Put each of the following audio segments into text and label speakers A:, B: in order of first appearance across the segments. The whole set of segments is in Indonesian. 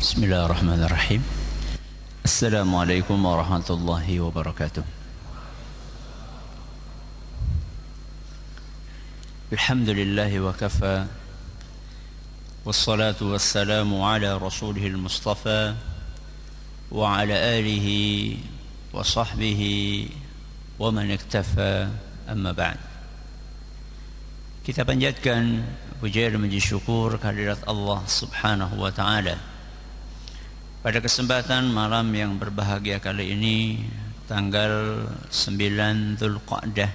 A: Bismillahirrahmanirrahim. Assalamualaikum warahmatullahi wabarakatuh. Alhamdulillahi wa kafa, wassalatu wassalamu ala rasulihil mustafa wa ala alihi wa sahbihi wa man iktafa, amma ba'd. Kita panjatkan puja dan puji syukur kehadirat Allah subhanahu wa ta'ala pada kesempatan malam yang berbahagia kali ini, tanggal 9 Dzulqa'dah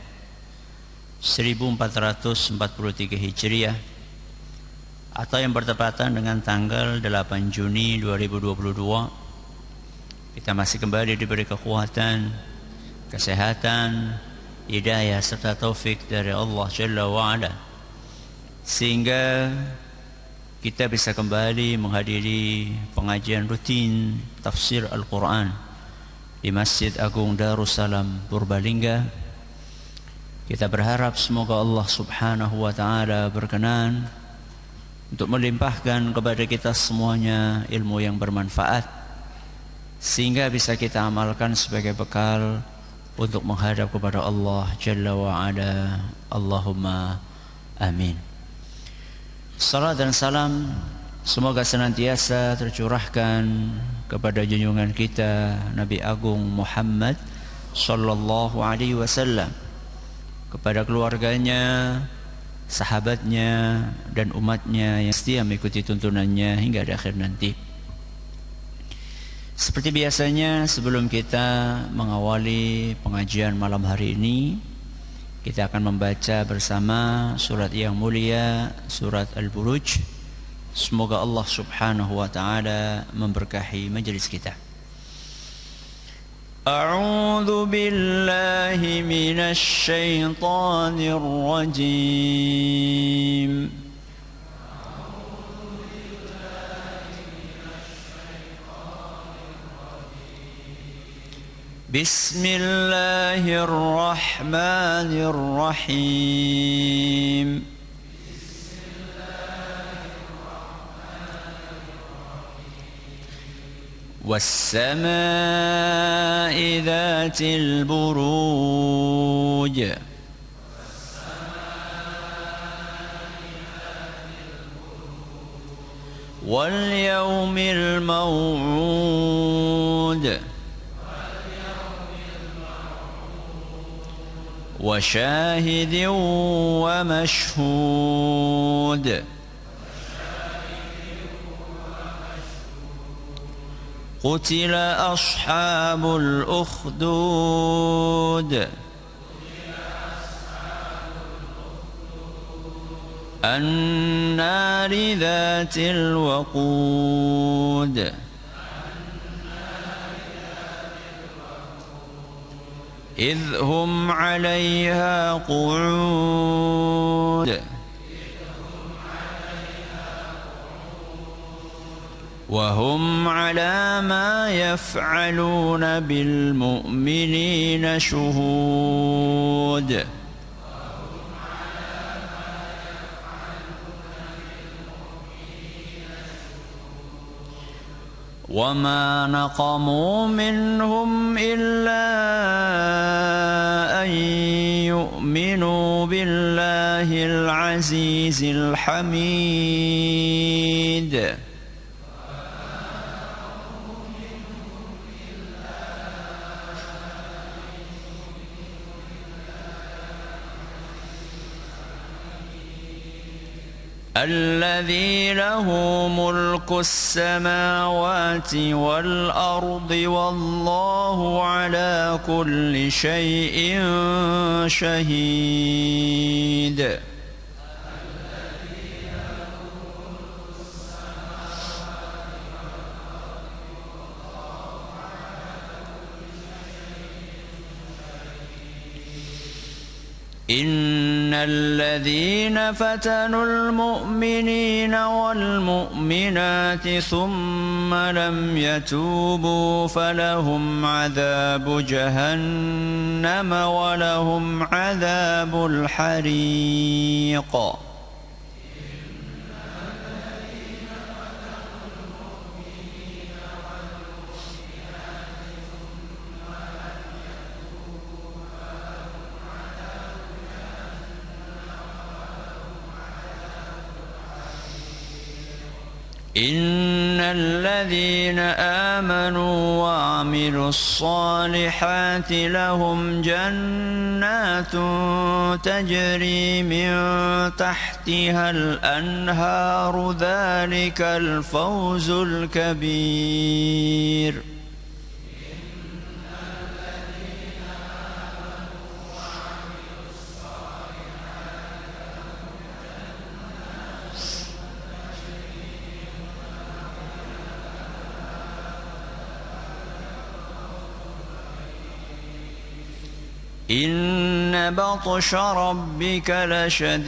A: 1443 Hijriah, atau yang bertepatan dengan tanggal 8 Juni 2022. Kita masih kembali diberi kekuatan, kesehatan, hidayah serta taufik dari Allah Jalla wa'ala, sehingga kita bisa kembali menghadiri pengajian rutin tafsir Al-Quran di Masjid Agung Darussalam Purbalingga. Kita berharap semoga Allah subhanahu wa ta'ala berkenan untuk melimpahkan kepada kita semuanya ilmu yang bermanfaat, sehingga bisa kita amalkan sebagai bekal untuk menghadap kepada Allah Jalla wa'ala. Allahumma amin. Salat dan salam semoga senantiasa tercurahkan kepada junjungan kita Nabi Agung Muhammad sallallahu alaihi wasallam, kepada keluarganya, sahabatnya, dan umatnya yang setia mengikuti tuntunannya hingga di akhir nanti. Seperti biasanya, sebelum kita mengawali pengajian malam hari ini, kita akan membaca bersama surat yang mulia, surat Al-Buruj. Semoga Allah subhanahu wa ta'ala memberkahi majelis kita. A'udzu billahi minasy syaithanir rajim. Bismillahirrahmanirrahim. Was-samaa'i dzatil buruj. Wal yawmil maw'ud. وشاهد ومشهود. قتل أصحاب الأخدود النار ذات الوقود إذ هم عليها قعود وهم على ما يفعلون بالمؤمنين شهود وما نقموا منهم إلا أن يؤمنوا بالله العزيز الحميد الذي له ملك السماوات والأرض والله على كل شيء شهيد إن الذين فتنوا المؤمنين والمؤمنات ثم لم يتوبوا فلهم عذاب جهنم ولهم عذاب الحريق Innal ladzina amanu wa 'amilus solihati lahum jannatun tajri min tahtihal anharu dzalikal fawzul kabir. Inna batsha rabbika lasyadid.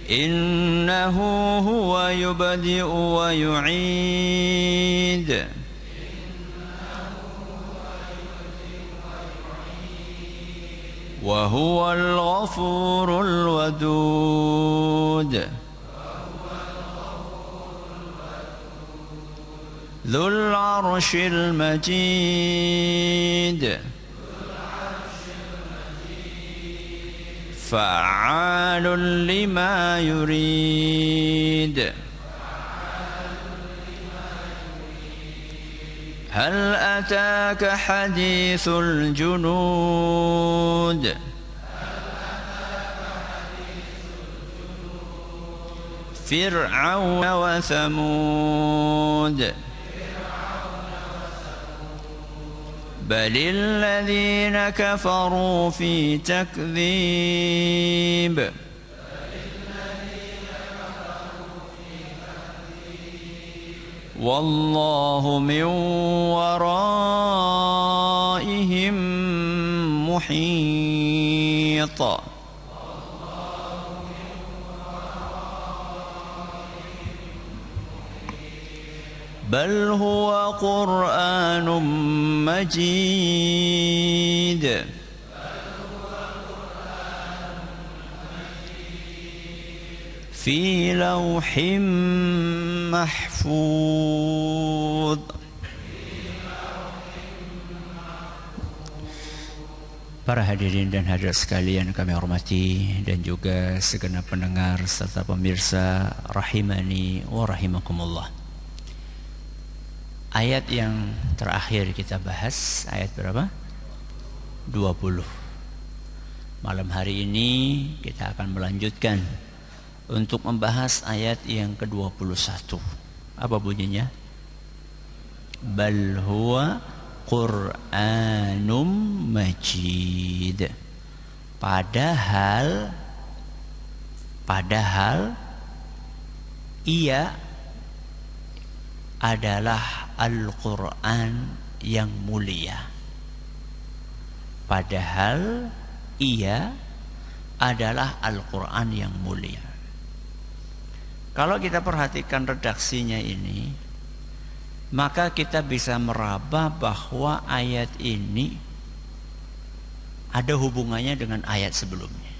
A: Innahu huwa yubdi'u wa yu'id. Wa huwal ghafurul wadud. Dzul 'arsyil majid. Fa'alun lima yurid. Hal ataka hadithul junud. Fir'aun wa Thamud. بل الذين كفروا في تكذيب. والله من ورائهم محيط. بل هو قرآن مجيد. في لوح محفوظ. Para hadirin dan hadirat sekalian kami hormati, dan juga segenap pendengar serta pemirsa rahimani wa rahimakumullah. Ayat yang terakhir kita bahas, ayat berapa? 20. Malam hari ini kita akan melanjutkan untuk membahas ayat yang ke-21. Apa bunyinya? Bal huwa Qur'anum Majid. Padahal ia adalah Al-Quran yang mulia. Padahal ia adalah Al-Quran yang mulia. Kalau kita perhatikan redaksinya ini, maka kita bisa meraba bahwa ayat ini ada hubungannya dengan ayat sebelumnya.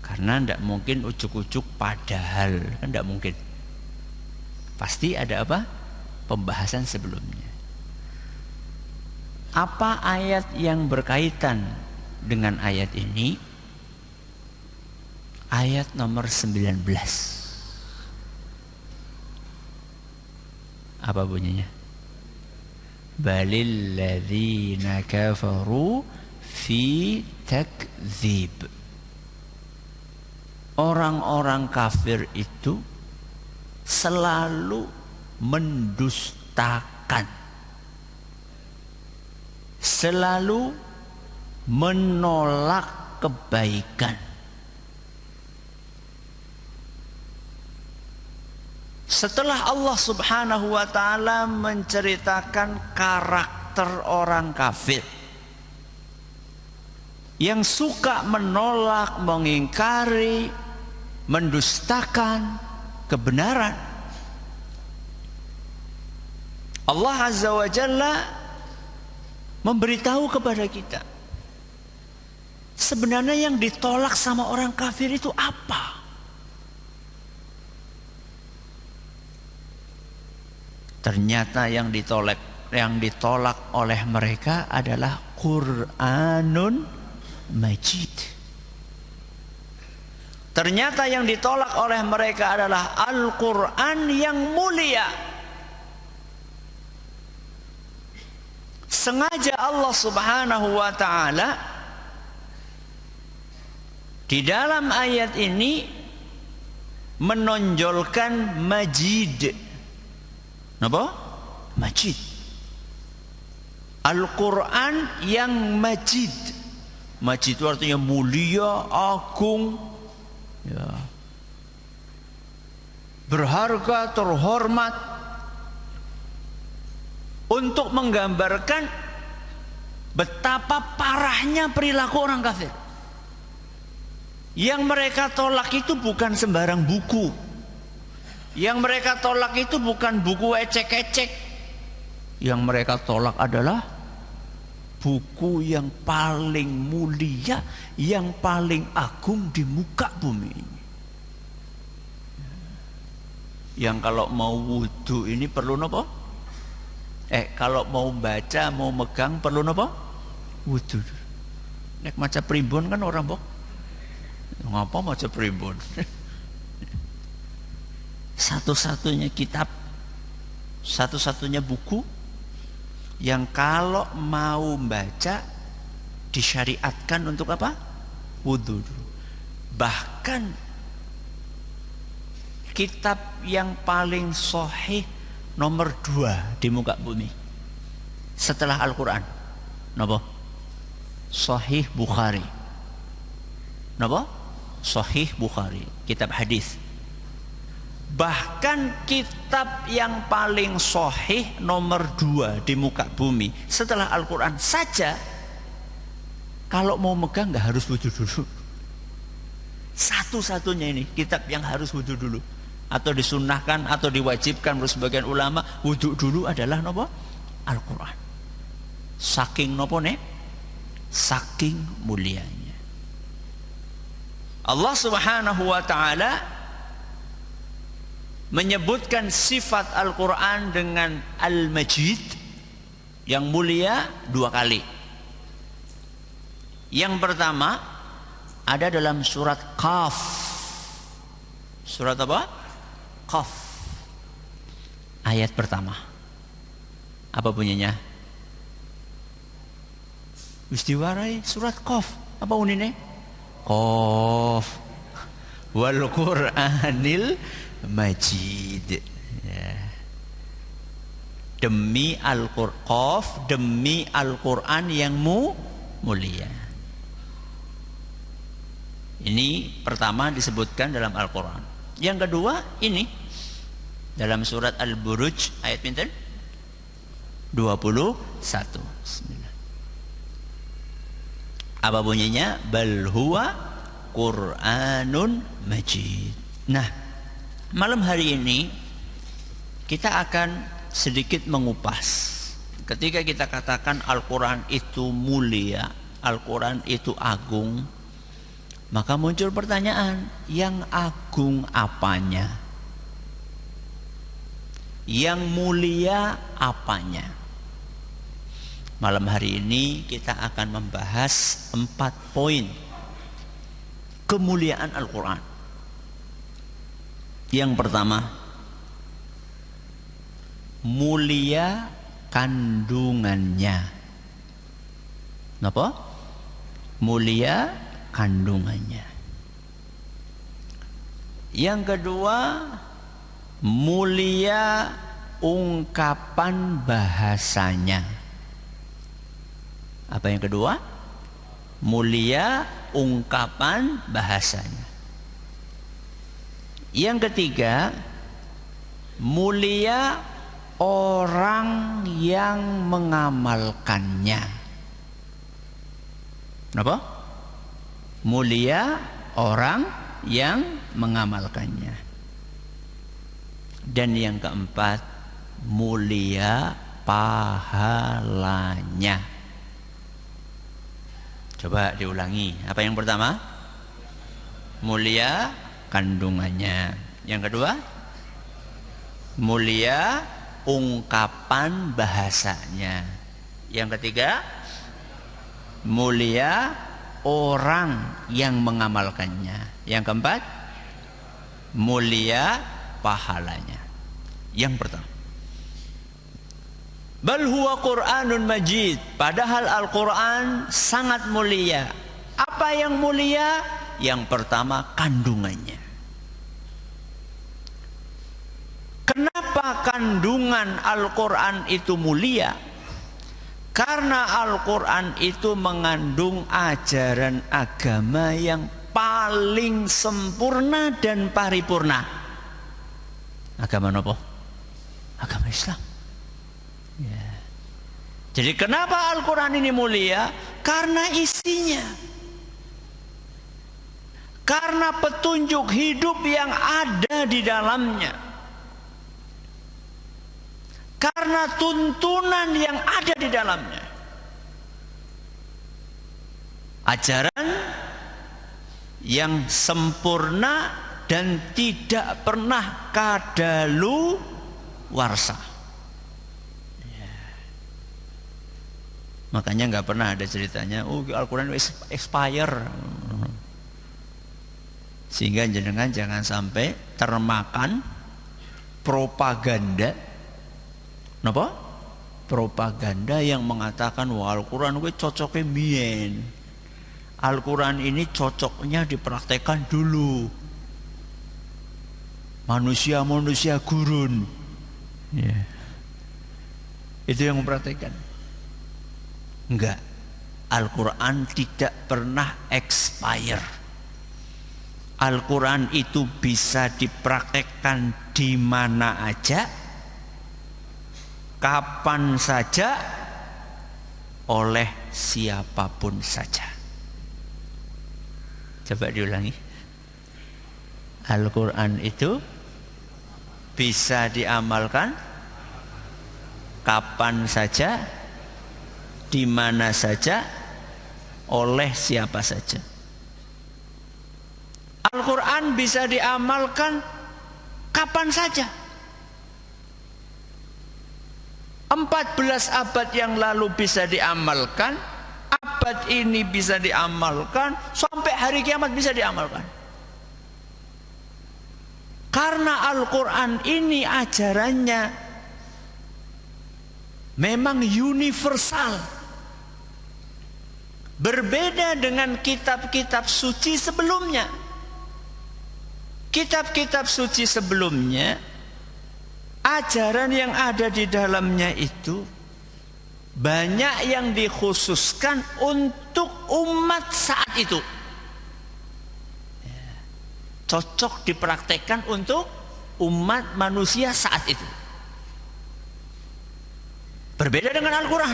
A: Karena tidak mungkin ujuk-ujuk padahal, kan tidak mungkin. Pasti ada apa? Pembahasan sebelumnya. Apa ayat yang berkaitan dengan ayat ini? Ayat nomor 19. Apa bunyinya? Balil ladzina kafaru fi takdzib. Orang-orang kafir itu selalu mendustakan, selalu menolak kebaikan. Setelah Allah Subhanahu wa ta'ala menceritakan karakter orang kafir yang suka menolak, mengingkari, mendustakan kebenaran, Allah Azza wa Jalla memberitahu kepada kita, sebenarnya yang ditolak sama orang kafir itu apa? Ternyata yang ditolak oleh mereka adalah Qur'anun Majid. Ternyata yang ditolak oleh mereka adalah Al-Quran yang mulia. Sengaja Allah Subhanahu wa ta'ala di dalam ayat ini menonjolkan Majid. Apa? Majid. Al-Quran yang Majid. Majid itu artinya mulia, agung, ya, berharga, terhormat, untuk menggambarkan betapa parahnya perilaku orang kafir. Yang mereka tolak itu bukan sembarang buku. Yang mereka tolak itu bukan buku ecek-ecek. Yang mereka tolak adalah buku yang paling mulia, yang paling agung di muka bumi ini. Yang kalau mau wudhu ini perlu apa? Kalau mau baca, mau megang perlu apa? Wudhu. Nek maca primbon kan orang bok. Ngapa maca primbon? Satu-satunya kitab, satu-satunya buku yang kalau mau baca disyariatkan untuk apa? Wudhu. Bahkan kitab yang paling sahih nomor 2 di muka bumi setelah Al-Quran, napa? Sahih Bukhari. Napa? Sahih Bukhari, kitab hadis. Bahkan kitab yang paling sahih nomor 2 di muka bumi setelah Al-Quran saja, kalau mau megang nggak harus wudhu dulu. Satu-satunya ini kitab yang harus wudhu dulu, atau disunnahkan atau diwajibkan menurut sebagian ulama, wudhu dulu adalah nopo? Al-Quran. Saking nopo nih? Saking mulianya. Allah Subhanahu wa ta'ala menyebutkan sifat Al-Quran dengan Al-Majid, yang mulia, 2 kali. Yang pertama ada dalam surat Qaf. Surat apa? Qaf. Ayat pertama. Apa bunyinya? Wis diwarai surat Qaf. Apa unine? Qaf. Wal Qur'anil Majid, ya. Demi Al-Qur'an, demi Al-Quran yang mulia. Ini pertama disebutkan dalam Al-Quran. Yang kedua ini dalam surat Al-Buruj ayat pinten? 21. Bismillah. Apa bunyinya? Bal huwa Qur'anun Majid. Nah, malam hari ini kita akan sedikit mengupas. Ketika kita katakan Al-Quran itu mulia, Al-Quran itu agung, maka muncul pertanyaan, yang agung apanya? Yang mulia apanya? Malam hari ini kita akan membahas 4 poin kemuliaan Al-Quran. Yang pertama, mulia kandungannya. Kenapa? Mulia kandungannya. Yang kedua, mulia ungkapan bahasanya. Apa yang kedua? Mulia ungkapan bahasanya. Yang ketiga, mulia orang yang mengamalkannya. Kenapa? Mulia orang yang mengamalkannya. Dan yang keempat, mulia pahalanya. Coba diulangi. Apa yang pertama? Mulia kandungannya. Yang kedua, mulia ungkapan bahasanya. Yang ketiga, mulia orang yang mengamalkannya. Yang keempat, mulia pahalanya. Yang pertama, bal huwa Qur'anun Majid, padahal Al-Quran sangat mulia. Apa yang mulia? Yang pertama, kandungannya. Kenapa kandungan Al-Quran itu mulia? Karena Al-Quran itu mengandung ajaran agama yang paling sempurna dan paripurna. Agama apa? Agama Islam. Ya. Jadi kenapa Al-Quran ini mulia? Karena isinya, karena petunjuk hidup yang ada di dalamnya, karena tuntunan yang ada di dalamnya. Ajaran yang sempurna dan tidak pernah kadaluwarsa. Ya. Makanya nggak pernah ada ceritanya, oh Al-Quran expire. Sehingga jenengan jangan sampai termakan propaganda. Napa? Propaganda yang mengatakan wah Al-Quran gue cocoknya mien. Al-Quran ini cocoknya dipraktekkan dulu. Manusia-manusia gurun. Yeah. Itu yang mempraktekkan. Enggak. Al-Quran tidak pernah expire. Al-Quran itu bisa dipraktekkan di mana aja, kapan saja, oleh siapapun saja. Coba diulangi. Al-Quran itu bisa diamalkan kapan saja, di mana saja, oleh siapa saja. Al-Quran bisa diamalkan kapan saja. 14 abad yang lalu bisa diamalkan, abad ini bisa diamalkan, sampai hari kiamat bisa diamalkan. Karena Al-Quran ini ajarannya memang universal. Berbeda dengan kitab-kitab suci sebelumnya. Kitab-kitab suci sebelumnya, ajaran yang ada di dalamnya itu banyak yang dikhususkan untuk umat saat itu. Cocok dipraktekkan untuk umat manusia saat itu. Berbeda dengan Al-Quran.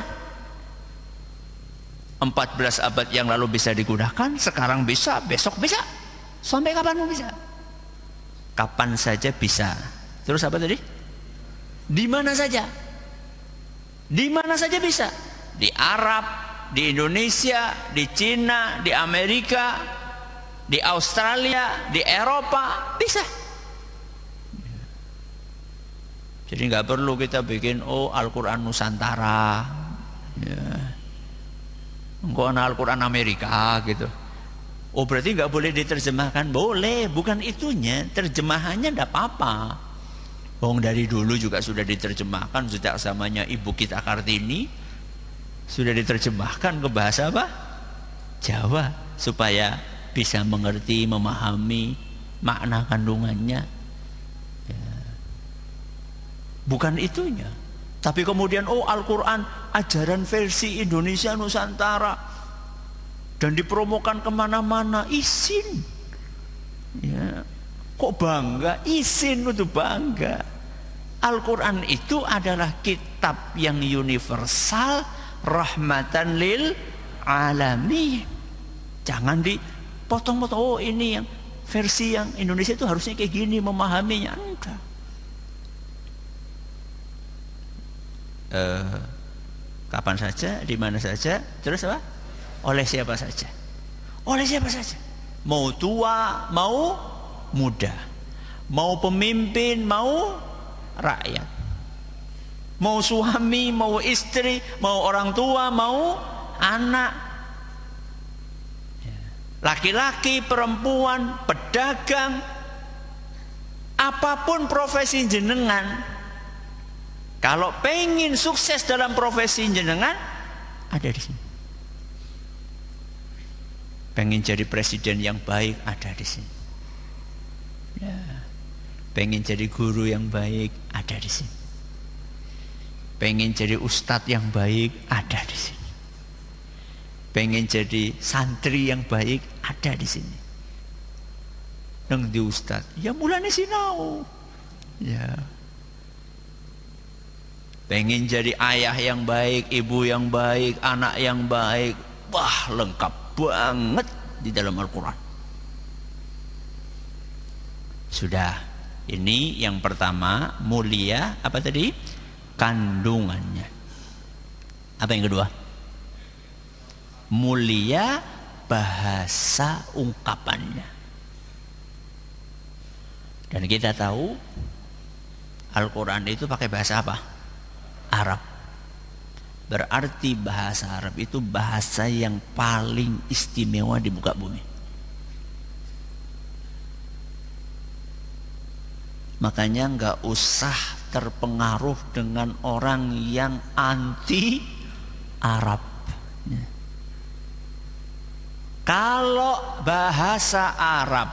A: 14 abad yang lalu bisa digunakan, sekarang bisa, besok bisa, sampai kapan pun bisa. Kapan saja bisa. Terus apa tadi? Di mana saja. Di mana saja bisa. Di Arab, di Indonesia, di Cina, di Amerika, di Australia, di Eropa, bisa. Jadi nggak perlu kita bikin Al-Quran Nusantara, ya. Enggak ada Al-Quran Amerika gitu. Berarti nggak boleh diterjemahkan? Boleh, bukan itunya. Terjemahannya nggak apa-apa. Dari dulu juga sudah diterjemahkan sejak zamannya Ibu kita Kartini, sudah diterjemahkan ke bahasa apa? Jawa, supaya bisa mengerti, memahami makna kandungannya. Ya. Bukan itunya. Tapi kemudian Al-Quran ajaran versi Indonesia Nusantara dan dipromokan kemana-mana, izin. Ya. Kok bangga? Izin untuk bangga. Al-Quran itu adalah kitab yang universal, rahmatan lil alamin. Jangan dipotong-potong. Ini yang versi yang Indonesia itu harusnya kayak gini memahaminya. Enggak. Kapan saja, di mana saja, terus apa? Oleh siapa saja. Oleh siapa saja. Mau tua, mau muda, mau pemimpin, mau rakyat, mau suami, mau istri, mau orang tua, mau anak. Laki-laki, perempuan, pedagang, apapun profesi jenengan, kalau pengen sukses dalam profesi jenengan, ada di sini. Pengen jadi presiden yang baik, ada di sini. Ya. Pengen jadi guru yang baik, ada di sini. Pengen jadi ustadz yang baik, ada di sini. Pengen jadi santri yang baik, ada di sini. Nang di ustadz, ya mulane sinau. Ya. Pengen jadi ayah yang baik, ibu yang baik, anak yang baik, wah lengkap banget di dalam Al-Quran. Sudah, ini yang pertama, mulia apa tadi? Kandungannya. Apa yang kedua? Mulia bahasa ungkapannya. Dan kita tahu Al-Quran itu pakai bahasa apa? Arab. Berarti bahasa Arab itu bahasa yang paling istimewa di muka bumi. Makanya nggak usah terpengaruh dengan orang yang anti Arab. Kalau bahasa Arab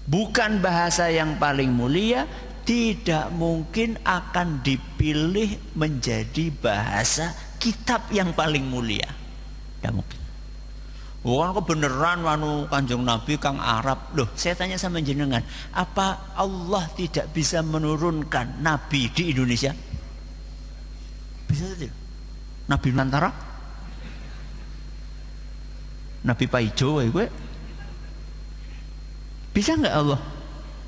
A: bukan bahasa yang paling mulia, tidak mungkin akan dipilih menjadi bahasa kitab yang paling mulia. Tidak mungkin. Wah, kebenaran wanu Kanjeng Nabi kang Arab. Loh, saya tanya sama jenengan, apa Allah tidak bisa menurunkan Nabi di Indonesia? Bisa tidak? Nabi Nantara? Nabi Paijo gue? Bisa nggak Allah?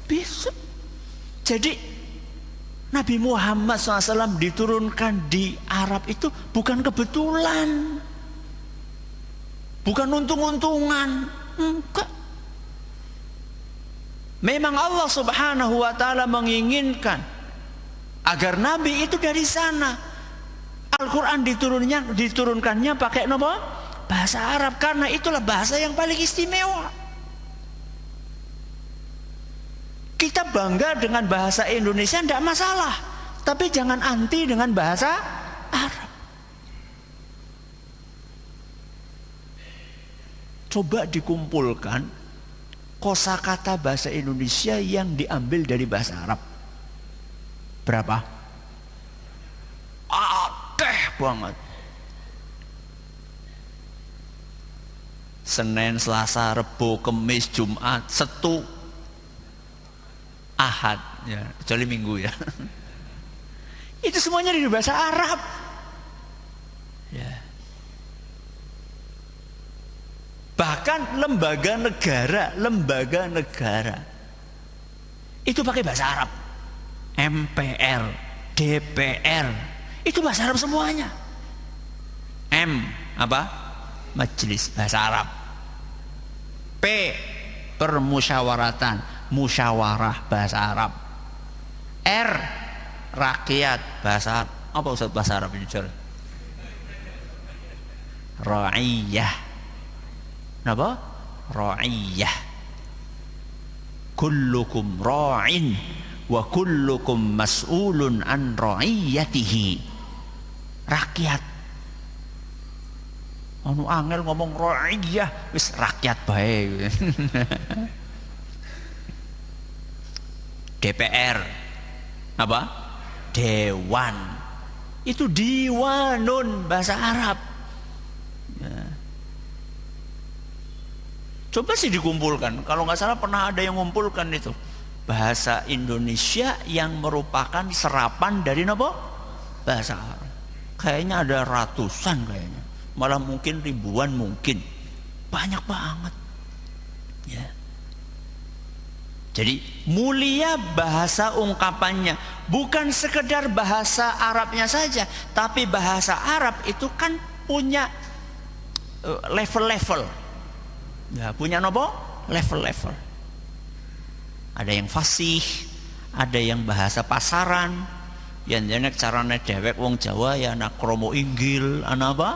A: Bisa. Jadi Nabi Muhammad SAW diturunkan di Arab itu bukan kebetulan, bukan untung-untungan, enggak. Memang Allah Subhanahu wa ta'ala menginginkan agar Nabi itu dari sana. Al-Quran diturunkannya pakai apa? Bahasa Arab, karena itulah bahasa yang paling istimewa. Kita bangga dengan bahasa Indonesia, tidak masalah, tapi jangan anti dengan bahasa Arab. Coba dikumpulkan kosakata bahasa Indonesia yang diambil dari bahasa Arab. Berapa? Akeh banget. Senin, Selasa, Rebo, Kemis, Jumat, Setu, Ahad, ya, kecuali Minggu ya. Itu semuanya di bahasa Arab. Ya. Bahkan lembaga negara itu pakai bahasa Arab. MPR, DPR, itu bahasa Arab semuanya. M apa? Majelis, bahasa Arab. P permusyawaratan, musyawarah, bahasa Arab. R rakyat, bahasa Arab. Apa Ustaz bahasa Arab ini? Ra'iyah. Apa? Ra'iyah. Kullukum ra'in wa kullukum mas'ulun an ra'iyatihi. Rakyat. Anu angel ngomong ra'iyah, wis rakyat bae. DPR apa? Dewan. Itu diwanun, bahasa Arab. Ya. Coba sih dikumpulkan. Kalau nggak salah pernah ada yang mengumpulkan itu bahasa Indonesia yang merupakan serapan dari apa? Bahasa Arab. Kayaknya ada ratusan kayaknya. Malah mungkin ribuan, mungkin banyak banget ya. Jadi mulia bahasa ungkapannya, bukan sekedar bahasa Arabnya saja, tapi bahasa Arab itu kan punya level-level ya, punya apa? Level-level. Ada yang fasih, ada yang bahasa pasaran, yang jenek carane dewek wong Jawa ya anak kromo inggil, anak apa?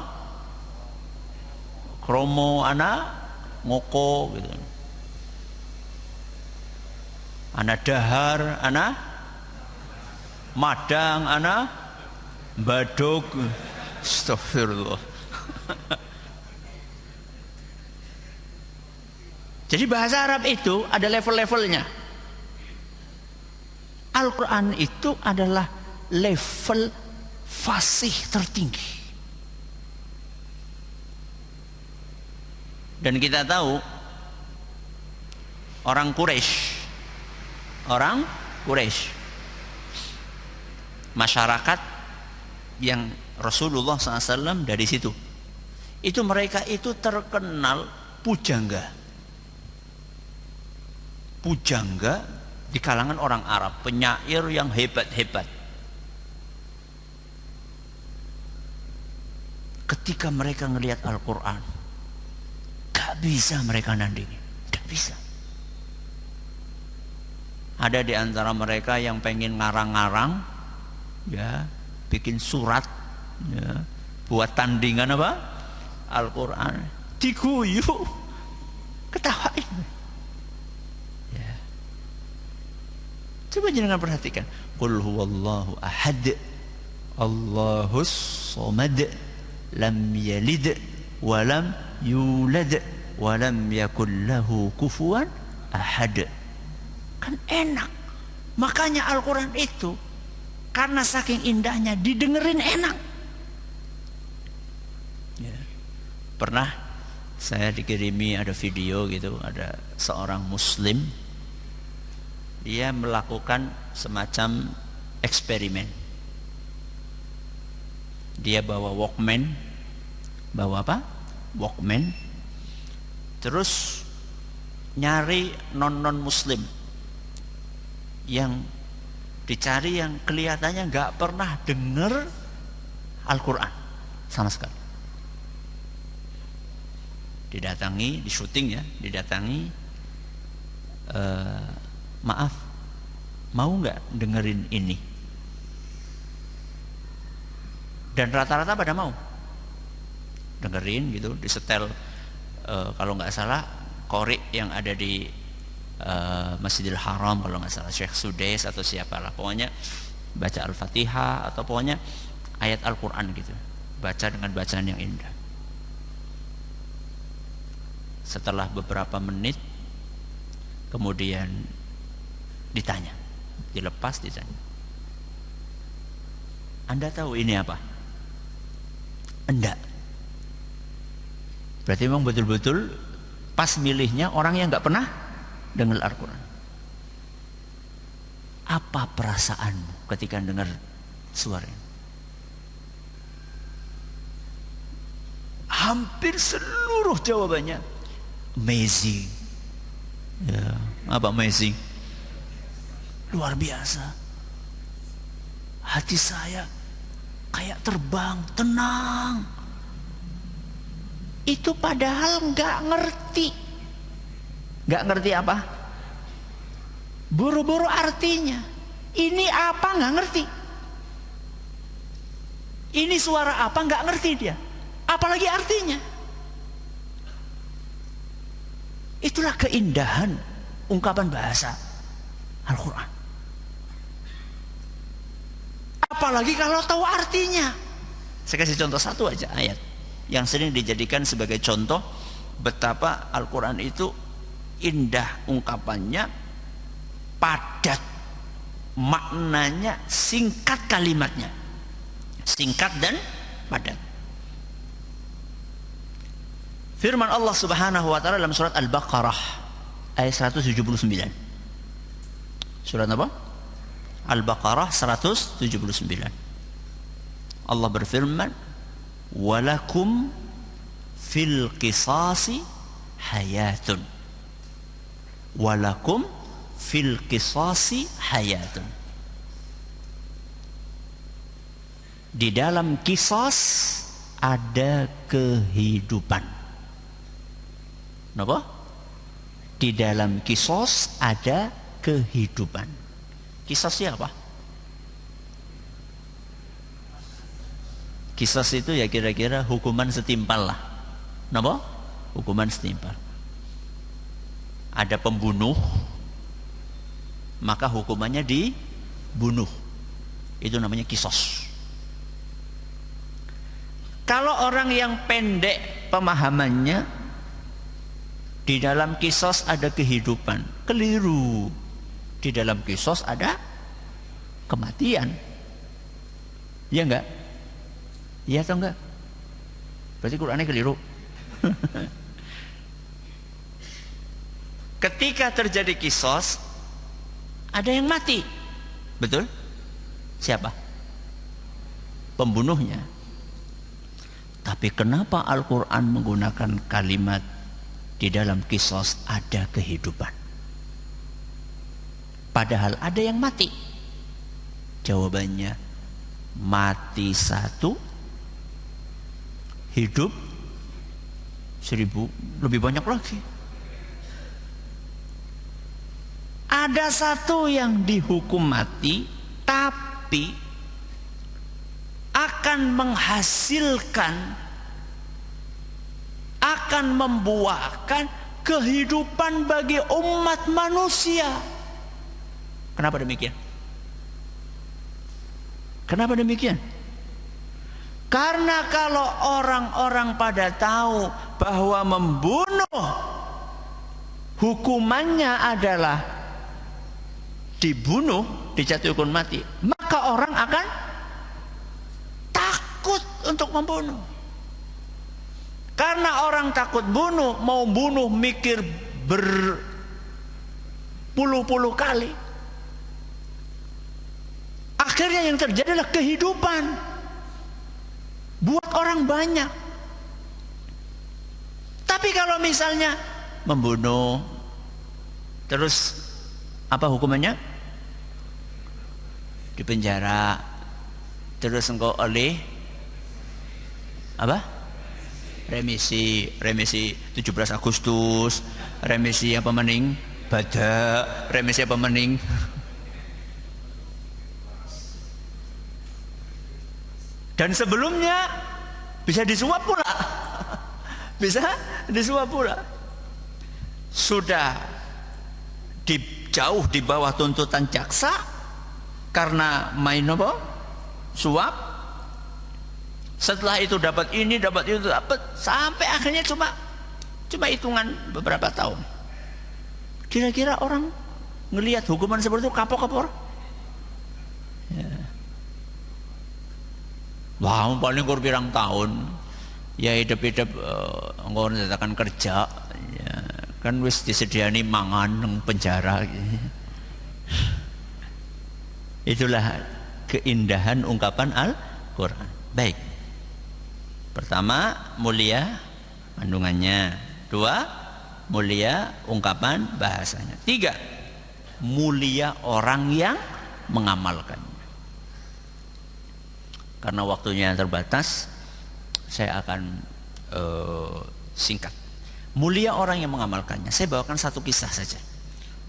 A: kromo ana ngoko gitu. Ana dahar, ana madang, ana badog. Astagfirullah. Jadi bahasa Arab itu ada level-levelnya. Al-Quran itu adalah level fasih tertinggi. Dan kita tahu orang Quraisy, masyarakat yang Rasulullah SAW dari situ, itu mereka itu terkenal pujangga di kalangan orang Arab, penyair yang hebat-hebat. Ketika mereka ngelihat Al-Quran, gak bisa mereka nandingi, gak bisa. Ada di antara mereka yang pengen ngarang-ngarang, ya, bikin surat, ya, buat tandingan apa? Al-Quran, diguyu, ketawain. Ya. Coba jangan perhatikan, qul huwallahu ahad, Allahus somad, lam yalid, walam yulad, walam yakul lahu kufuwan ahad. Kan enak. Makanya Al-Quran itu karena saking indahnya didengerin enak. Ya. Pernah saya dikirimi ada video gitu, ada seorang muslim, dia melakukan semacam eksperimen. Dia bawa Walkman, Walkman, terus nyari non muslim yang dicari, yang kelihatannya nggak pernah dengar Al-Quran sama sekali. Didatangi, didatangi, maaf, mau nggak dengerin ini? Dan rata-rata pada mau dengerin gitu, disetel kalau nggak salah qori yang ada di Masjidil Haram, kalau nggak salah Syekh Sudais atau siapalah, pokoknya baca Al-Fatihah atau pokoknya ayat Al-Quran gitu, baca dengan bacaan yang indah. Setelah beberapa menit kemudian dilepas ditanya, Anda tahu ini apa? Enggak. Berarti memang betul-betul pas milihnya orang yang nggak pernah dengar Al-Quran. Apa perasaanmu ketika dengar suara ini? Hampir seluruh jawabannya amazing. Ya, apa amazing? Luar biasa. Hati saya kayak terbang, tenang. Itu padahal nggak ngerti. Nggak ngerti apa? Buru-buru artinya. Ini apa nggak ngerti. Ini suara apa nggak ngerti dia. Apalagi artinya. Itulah keindahan ungkapan bahasa Al-Quran. Apalagi kalau tahu artinya. Saya kasih contoh satu aja ayat yang sering dijadikan sebagai contoh betapa Al-Quran itu indah ungkapannya, padat maknanya, singkat kalimatnya, singkat dan padat. Firman Allah Subhanahu wa taala dalam surat Al-Baqarah ayat 179. Surat apa? Al-Baqarah 179. Allah berfirman, "Walakum fil qisasi hayatun." Walakum fil qisasi hayatun. Di dalam qisas ada kehidupan. Kenapa? Di dalam qisas ada kehidupan. Qisasnya apa? Qisas itu ya kira-kira hukuman setimpal lah. Kenapa? Hukuman setimpal. Ada pembunuh, maka hukumannya dibunuh. Itu namanya kisos. Kalau orang yang pendek pemahamannya, di dalam kisos ada kehidupan. Keliru. Di dalam kisos ada kematian. Iya enggak? Iya atau enggak? Berarti Qur'annya keliru. Ketika terjadi kisos, ada yang mati. Betul? Siapa? Pembunuhnya. Tapi kenapa Al-Quran menggunakan kalimat di dalam kisos ada kehidupan? Padahal ada yang mati. Jawabannya, mati satu, hidup 1000, lebih banyak lagi. Ada satu yang dihukum mati, tapi akan menghasilkan, akan membuahkan kehidupan bagi umat manusia. Kenapa demikian? Kenapa demikian? Karena kalau orang-orang pada tahu bahwa membunuh hukumannya adalah dibunuh, dijatuhi hukuman mati, maka orang akan takut untuk membunuh. Karena orang takut bunuh, mau bunuh mikir berpuluh-puluh kali. Akhirnya yang terjadi adalah kehidupan buat orang banyak. Tapi kalau misalnya membunuh, terus apa hukumannya? Dipenjara, terus engkau oleh apa? Remisi 17 Agustus, remisi apa mening? Badak, remisi apa mening? Dan sebelumnya bisa disuap pula. Bisa disuap pula. Sudah jauh di bawah tuntutan jaksa karena main apa? Suap. Setelah itu dapat ini, dapat itu, dapat, sampai akhirnya cuma hitungan beberapa tahun. Kira-kira orang ngelihat hukuman seperti itu kapok-kapok? Ya. Wah, paling kur pirang tahun. Ya hidup-hidup engkau nyatakan kerja, ya, kan wis disediani mangan nang penjara. Itulah keindahan ungkapan Al-Quran. Baik. Pertama, mulia kandungannya. Dua, mulia ungkapan bahasanya. Tiga, mulia orang yang mengamalkannya. Karena waktunya terbatas, saya akan singkat. Mulia orang yang mengamalkannya. Saya bawakan satu kisah saja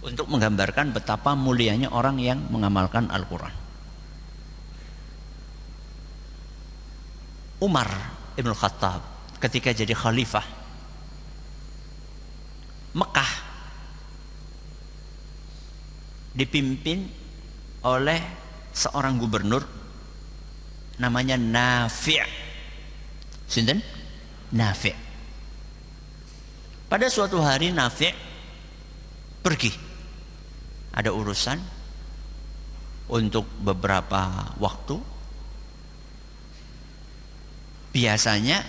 A: untuk menggambarkan betapa mulianya orang yang mengamalkan Al-Quran. Umar Ibn Khattab ketika jadi khalifah Mekah dipimpin oleh seorang gubernur namanya Nafi'. Sinten? Nafi'. Pada suatu hari Nafi' pergi, ada urusan untuk beberapa waktu. Biasanya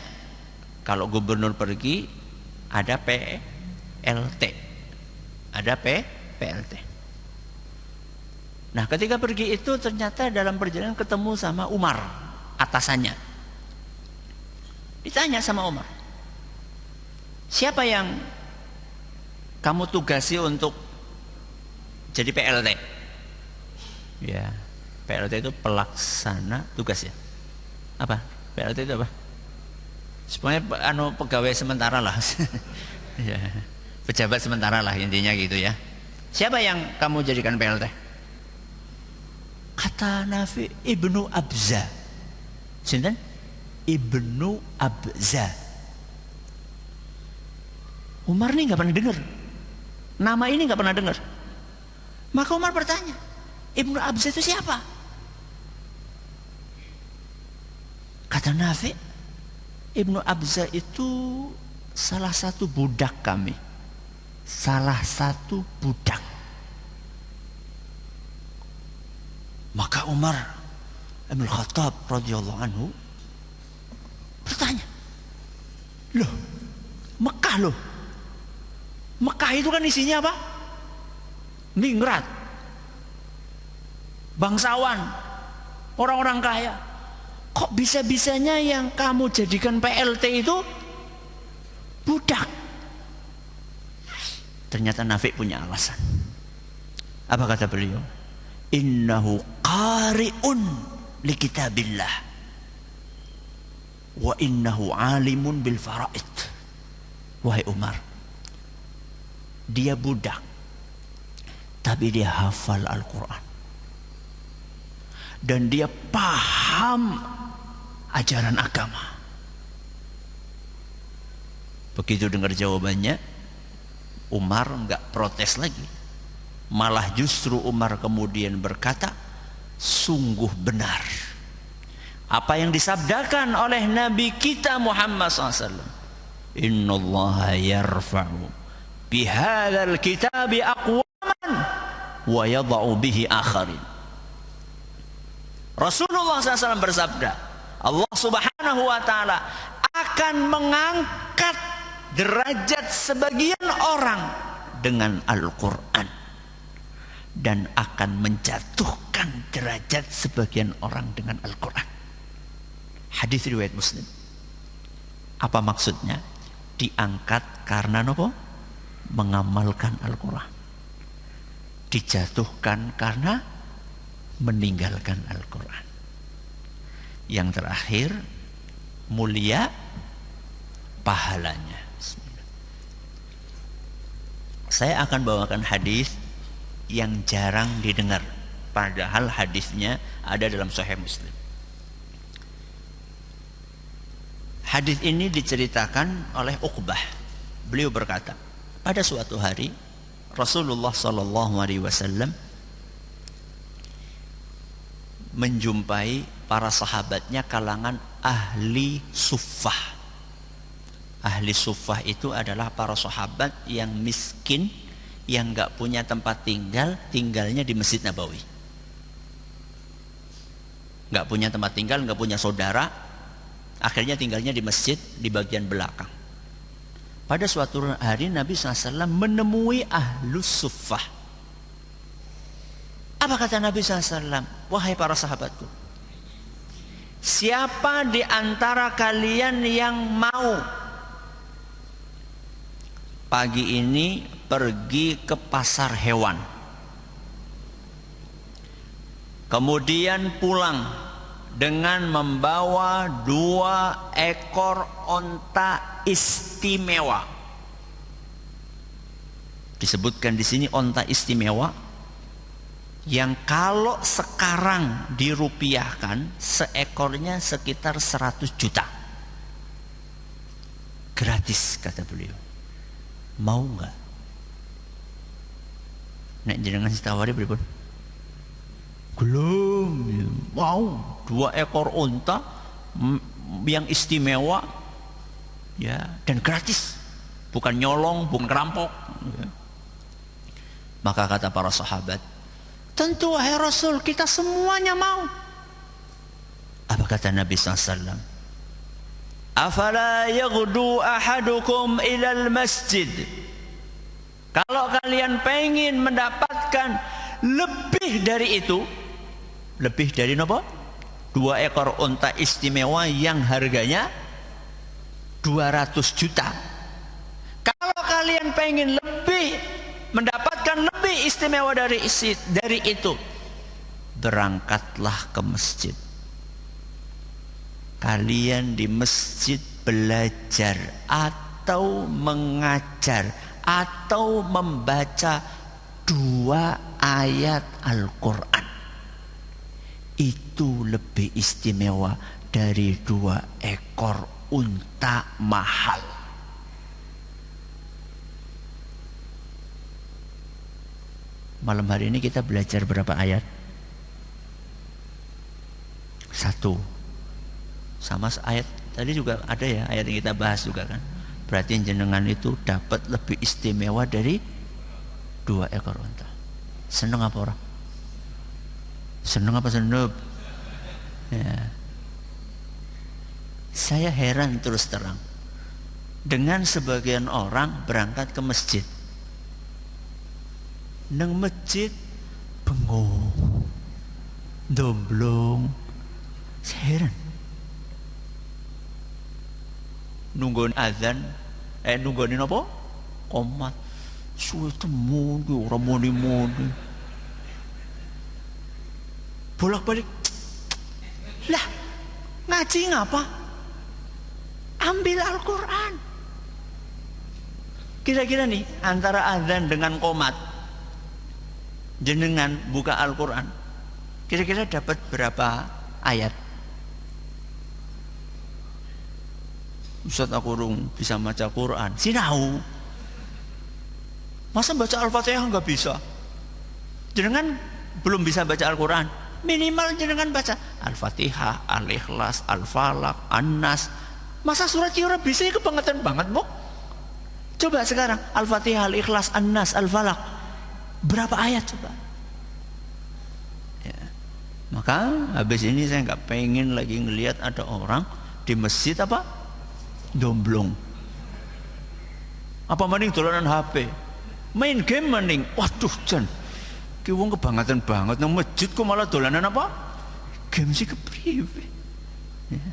A: kalau gubernur pergi ada PLT, ada PLT. Nah, ketika pergi itu ternyata dalam perjalanan ketemu sama Umar, atasannya. Ditanya sama Umar, siapa yang kamu tugasi untuk jadi PLT? Ya, PLT itu pelaksana tugas ya. Apa? PLT itu apa? Semuanya pegawai sementara lah. Ya, pejabat sementara lah intinya gitu ya. Siapa yang kamu jadikan PLT? Kata Nafi, Ibnu Abza. Sinten? Ibnu Abza. Umar ini nggak pernah dengar. Nama ini nggak pernah dengar. Maka Umar bertanya, Ibnu Abza itu siapa? Kata Nafi, Ibnu Abza itu salah satu budak kami. Salah satu budak. Maka Umar Ibn Khattab radhiyallahu anhu bertanya, loh, Mekah loh. Mekah itu kan isinya apa? Ningrat, bangsawan, orang-orang kaya. Kok bisa-bisanya yang kamu jadikan PLT itu budak? Ternyata Nafi punya alasan. Apa kata beliau? Innahu qari'un li kitabillah wa innahu alimun bil faraid. Wahai Umar, dia budak tapi dia hafal Al-Quran dan dia paham ajaran agama. Begitu dengar jawabannya, Umar enggak protes lagi, malah justru Umar kemudian berkata, sungguh benar apa yang disabdakan oleh Nabi kita Muhammad SAW. Innallaha yarfa'u bihadzal kitabi aqwaman wa yadha'u bihi akharin. Rasulullah SAW bersabda, Allah Subhanahu wa ta'ala akan mengangkat derajat sebagian orang dengan Al-Quran dan akan menjatuhkan derajat sebagian orang dengan Al-Quran. Hadis riwayat Muslim. Apa maksudnya? Diangkat karena nopo? Mengamalkan Al-Quran. Dijatuhkan karena meninggalkan Al-Quran. Yang terakhir, mulia pahalanya. Saya akan bawakan hadis yang jarang didengar, padahal hadisnya ada dalam Sahih Muslim. Hadis ini diceritakan oleh Uqbah. Beliau berkata, pada suatu hari Rasulullah SAW menjumpai para sahabatnya kalangan ahli suffah. Ahli suffah itu adalah para sahabat yang miskin, yang gak punya tempat tinggal, tinggalnya di Masjid Nabawi. Gak punya tempat tinggal, gak punya saudara, akhirnya tinggalnya di masjid di bagian belakang. Pada suatu hari Nabi SAW menemui ahlus suffah. Apa kata Nabi SAW? Wahai para sahabatku, siapa di antara kalian yang mau pagi ini pergi ke pasar hewan, kemudian pulang dengan membawa 2 ekor onta istimewa? Disebutkan di sini onta istimewa yang kalau sekarang dirupiahkan seekornya sekitar 100 juta. Gratis, kata beliau. Mau nggak? Nek jenengan ditawari berapa? Belum. Mau 2 ekor unta yang istimewa, ya, dan gratis, bukan nyolong, bukan kerampok. Ya. Maka kata para sahabat, tentu wahai Rasul, kita semuanya mau. Apa kata Nabi SAW? Afala yaghdu ahadukum ilal masjid. Kalau kalian pengen mendapatkan lebih dari itu, lebih dari apa? 2 ekor unta istimewa yang harganya 200 juta. Kalau kalian pengen lebih, mendapatkan lebih istimewa dari itu, berangkatlah ke masjid. Kalian di masjid belajar atau mengajar atau membaca 2 ayat Al-Quran. Itu lebih istimewa dari 2 ekor unta mahal. Malam hari ini kita belajar berapa ayat? 1. Sama ayat tadi juga ada ya, ayat yang kita bahas juga kan. Berarti jenengan itu dapat lebih istimewa dari 2 ekor unta. Seneng apa orang? Seneng apa seneng? Ya. Saya heran terus terang dengan sebagian orang berangkat ke masjid. Neng masjid bengong, domblong. Saya heran. Nungguin azan, nungguin apa? Qomat. Suwe temu ora muni-muni. Bolak-balik. Lah, ngaji ngapa? Ambil Al-Quran. Kira-kira nih antara azan dengan qomat, jenengan buka Al-Quran, kira-kira dapat berapa ayat? Ustaz aku urung bisa baca Quran. Sinau. Masa baca Al-Fatihah nggak bisa? Jenengan belum bisa baca Al-Quran, minimal jenengan baca Al-Fatihah, Al-Ikhlas, Al-Falaq, An-Nas. Masa surat Qiyarah bisa kebangetan banget, Bu? Coba sekarang Al-Fatihah, Al-Ikhlas, An-Nas, Al-Falaq. Berapa ayat coba? Ya. Maka habis ini saya nggak pengen lagi ngelihat ada orang di masjid apa? Domblong. Apa mending dolanan HP? Main game mending. Waduh, Jan. Ki wong kebangetan banget nang masjid kok malah dolanan apa? Game sih kepriwe. Ya.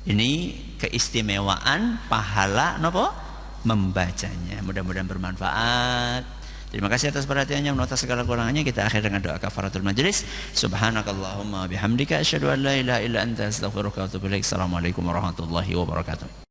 A: Ini keistimewaan pahala napa? Membacanya. Mudah-mudahan bermanfaat. Terima kasih atas perhatiannya, menota segala kurangannya. Kita akhir dengan doa kafaratul majelis. Subhanakallahumma bihamdika asyhadu an la ilaha illa anta astaghfiruka wa atubu ilaik. Assalamualaikum warahmatullahi wabarakatuh.